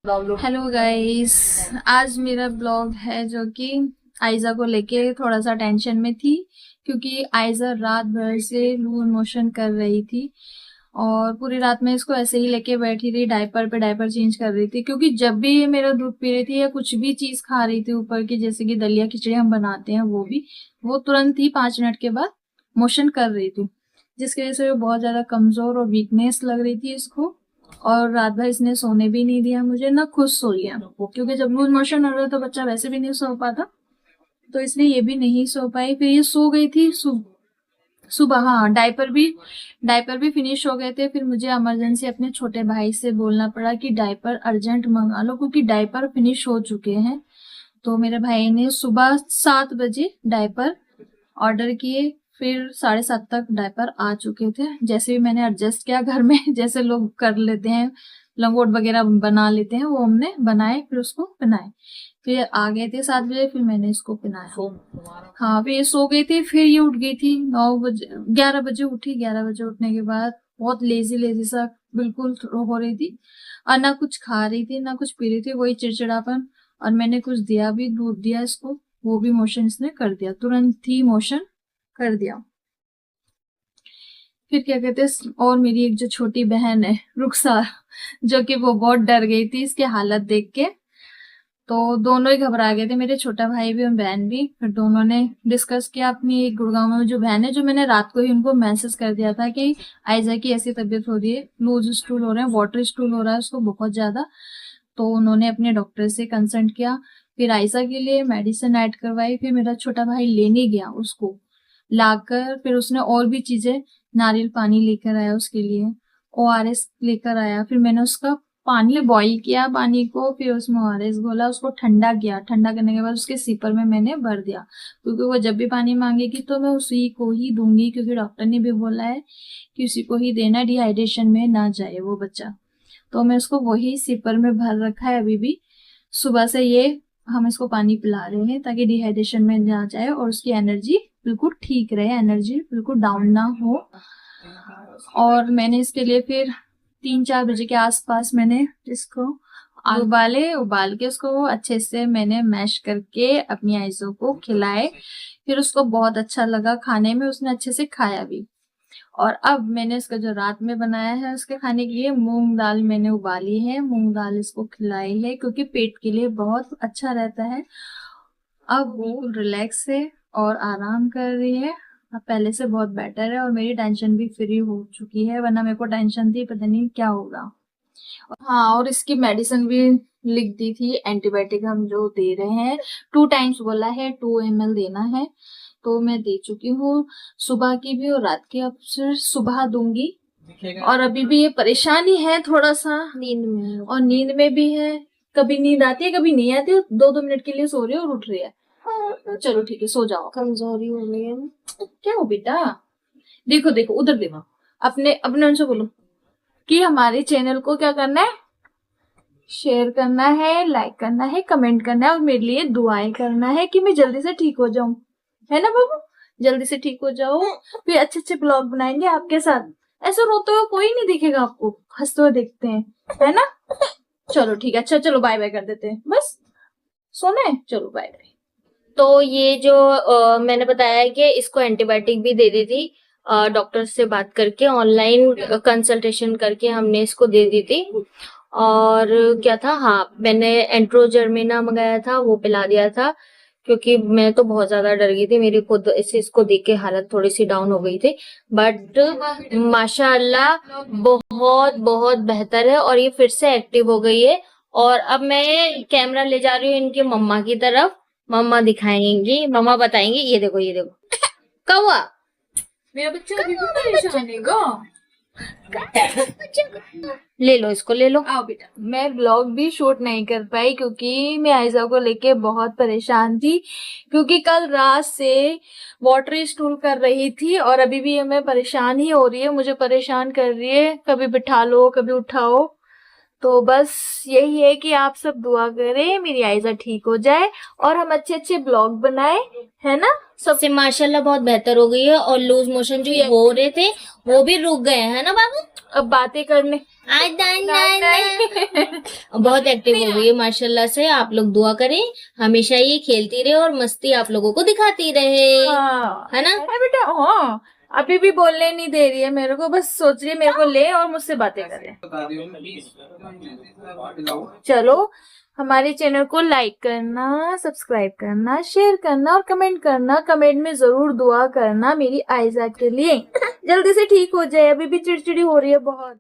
Hello guys, आज मेरा blog है जो कि आयजा को लेके थोड़ा सा टेंशन में थी, क्योंकि आयजा रात भर से लूज मोशन कर रही थी और पूरी रात में इसको ऐसे ही लेके बैठी रही, डायपर पे डायपर चेंज कर रही थी। क्योंकि जब भी ये मेरा दूध पी रही थी या कुछ भी चीज खा रही थी ऊपर की, जैसे कि दलिया खिचड़ी हम बनाते हैं, वो तुरंत ही 5 मिनट के बाद मोशन कर रही थी, जिसकी वजह से वो बहुत ज्यादा कमजोर और वीकनेस लग रही थी इसको। और रात भर इसने सोने भी नहीं दिया मुझे, ना खुद सो लिया, क्योंकि जब लूज मोशन हो रहा है तो बच्चा वैसे भी नहीं सो पाता, तो इसलिए ये भी नहीं सो पाई। फिर ये सो गई थी सुबह। हाँ, डायपर भी फिनिश हो गए थे। फिर मुझे इमरजेंसी अपने छोटे भाई से बोलना पड़ा कि डायपर अर्जेंट मंगा लो, क्योंकि डायपर फिनिश हो चुके हैं। तो मेरे भाई ने सुबह 7 बजे डायपर ऑर्डर किए, फिर 7:30 तक डायपर आ चुके थे। जैसे भी मैंने एडजस्ट किया घर में, जैसे लोग कर लेते हैं, लंगोट वगैरह बना लेते हैं, वो हमने बनाए, फिर उसको पहनाए। फिर आ गए थे 7 बजे, फिर मैंने इसको पहनाया। हाँ, फिर ये सो गई थी। फिर ये उठ गई थी 9 बजे, 11 बजे उठी। 11 बजे उठने के बाद बहुत लेजी लेजी सा बिल्कुल हो रही थी, और ना कुछ खा रही थी ना कुछ पी रही थी, वही चिड़चिड़ापन। और मैंने कुछ दिया भी, दूध दिया इसको, वो भी मोशन इसने कर दिया, तुरंत ही मोशन कर दिया। फिर क्या कहते हैं, और मेरी एक जो छोटी बहन है रुखसार, जो कि वो बहुत डर गई थी इसकी हालत देख के, तो दोनों ही घबरा गए थे, मेरे छोटा भाई भी और बहन भी। फिर दोनों ने डिस्कस किया, अपनी एक गुड़गांव में जो बहन है, जो मैंने रात को ही उनको मैसेज कर दिया था कि आयजा की ऐसी तबीयत हो रही है, लूज स्टूल हो रहे हैं, वाटर स्टूल हो रहा है उसको बहुत ज्यादा। तो उन्होंने अपने डॉक्टर से कंसल्ट किया, फिर आयजा के लिए मेडिसिन ऐड करवाई। फिर मेरा छोटा भाई लेने गया उसको, लाकर फिर उसने और भी चीजें, नारियल पानी लेकर आया उसके लिए, ओआरएस लेकर आया। फिर मैंने उसका पानी बॉईल किया, पानी को, फिर उसमें ओआरएस घोला, उसको ठंडा किया। ठंडा करने के बाद उसके सिपर में मैंने भर दिया, क्योंकि वो जब भी पानी मांगेगी तो मैं उसी को ही दूंगी, क्योंकि डॉक्टर ने भी बोला है कि उसी को ही देना, डिहाइड्रेशन में ना जाए वो बच्चा। तो मैं उसको वही सिपर में भर रखा है अभी भी। सुबह से ये हम इसको पानी पिला रहे हैं ताकि डिहाइड्रेशन में ना जाए और उसकी एनर्जी बिल्कुल ठीक रहे, एनर्जी बिल्कुल डाउन ना हो। और मैंने इसके लिए फिर 3-4 बजे के आसपास मैंने इसको उबाल के उसको अच्छे से मैंने मैश करके अपनी आइजों को खिलाए। फिर उसको बहुत अच्छा लगा खाने में, उसने अच्छे से खाया भी। और अब मैंने इसका जो रात में बनाया है उसके खाने के लिए, मूंग दाल मैंने उबाली है, मूंग दाल इसको खिलाई है, क्योंकि पेट के लिए बहुत अच्छा रहता है। अब वो रिलैक्स है और आराम कर रही है, अब पहले से बहुत बेटर है, और मेरी टेंशन भी फ्री हो चुकी है, वरना मेरे को टेंशन थी पता नहीं क्या होगा। हाँ, और इसकी मेडिसिन भी लिख दी थी, एंटीबायोटिक हम जो दे रहे हैं, 2 टाइम्स बोला है, 2 ml देना है, तो मैं दे चुकी हूँ, सुबह की भी और रात की। अब सिर्फ सुबह दूंगी। और अभी भी ये परेशानी है थोड़ा सा नींद में, और नींद में भी है, कभी नींद आती है कभी नहीं आती है, 2-2 मिनट के लिए सो रही है और उठ रही है। चलो ठीक है, सो जाओ, कमजोरी हो रही है। क्या हो बेटा, देखो देखो उधर देखो, अपने अपने उनसे बोलो कि हमारे चैनल को क्या करना है, शेयर करना है, लाइक करना है, कमेंट करना है, और मेरे लिए दुआएं करना है कि मैं जल्दी से ठीक हो जाऊं, है ना बाबू, जल्दी से ठीक हो जाओ, फिर अच्छे अच्छे ब्लॉग बनाएंगे आपके साथ। ऐसे रोते हुए कोई नहीं दिखेगा आपको, हंसते हुए देखते हैं, है ना। चलो ठीक है, अच्छा चलो बाय बाय कर देते हैं, बस सोना है, चलो बाय बाय। तो ये जो मैंने बताया है कि इसको एंटीबायोटिक भी दे दी थी, डॉक्टर से बात करके, ऑनलाइन कंसल्टेशन करके हमने इसको दे दी थी। और क्या था, हाँ, मैंने एंट्रोजर्मिना मंगाया था, वो पिला दिया था, क्योंकि मैं तो बहुत ज्यादा डर गई थी, मेरी खुद इसको देख के हालत थोड़ी सी डाउन हो गई थी। बट माशाअल्लाह बहुत बहुत बेहतर है, और ये फिर से एक्टिव हो गई है। और अब मैं कैमरा ले जा रही हूँ इनके मम्मा की तरफ, मम्मा दिखाएंगी, मम्मा बताएंगी। ये देखो ये देखो, क्या हुआ, मेरा बच्चा अभी भी परेशान है गो, ले लो इसको, ले लो, आओ बेटा। मैं ब्लॉग भी शूट नहीं कर पाई, क्योंकि मैं आयजा को लेके बहुत परेशान थी, क्योंकि कल रात से वाटर स्टूल कर रही थी, और अभी भी हमें परेशान ही हो रही है, मुझे परेशान कर रही है, कभी बिठा लो कभी उठाओ। तो बस यही है कि आप सब दुआ करें मेरी आयजा ठीक हो जाए और हम अच्छे अच्छे ब्लॉग बनाए, है ना। सबसे माशाल्लाह बहुत बेहतर हो गई है, और लूज मोशन जो हो रहे थे वो भी रुक गए हैं ना बाबू। अब बातें करने बहुत एक्टिव हो गई है माशाल्लाह से। आप लोग दुआ करें हमेशा ये खेलती रहे और मस्ती आप लोगों को दिखाती रहे, हाँ है ना? अरे बेटा, हाँ अभी भी बोलने नहीं दे रही है मेरे को, बस सोच रही है मेरे को ले और मुझसे बातें करे। चलो हमारे चैनल को लाइक करना, सब्सक्राइब करना, शेयर करना और कमेंट करना। कमेंट में जरूर दुआ करना मेरी आयजा के लिए जल्दी से ठीक हो जाए, अभी भी चिड़चिड़ी हो रही है बहुत।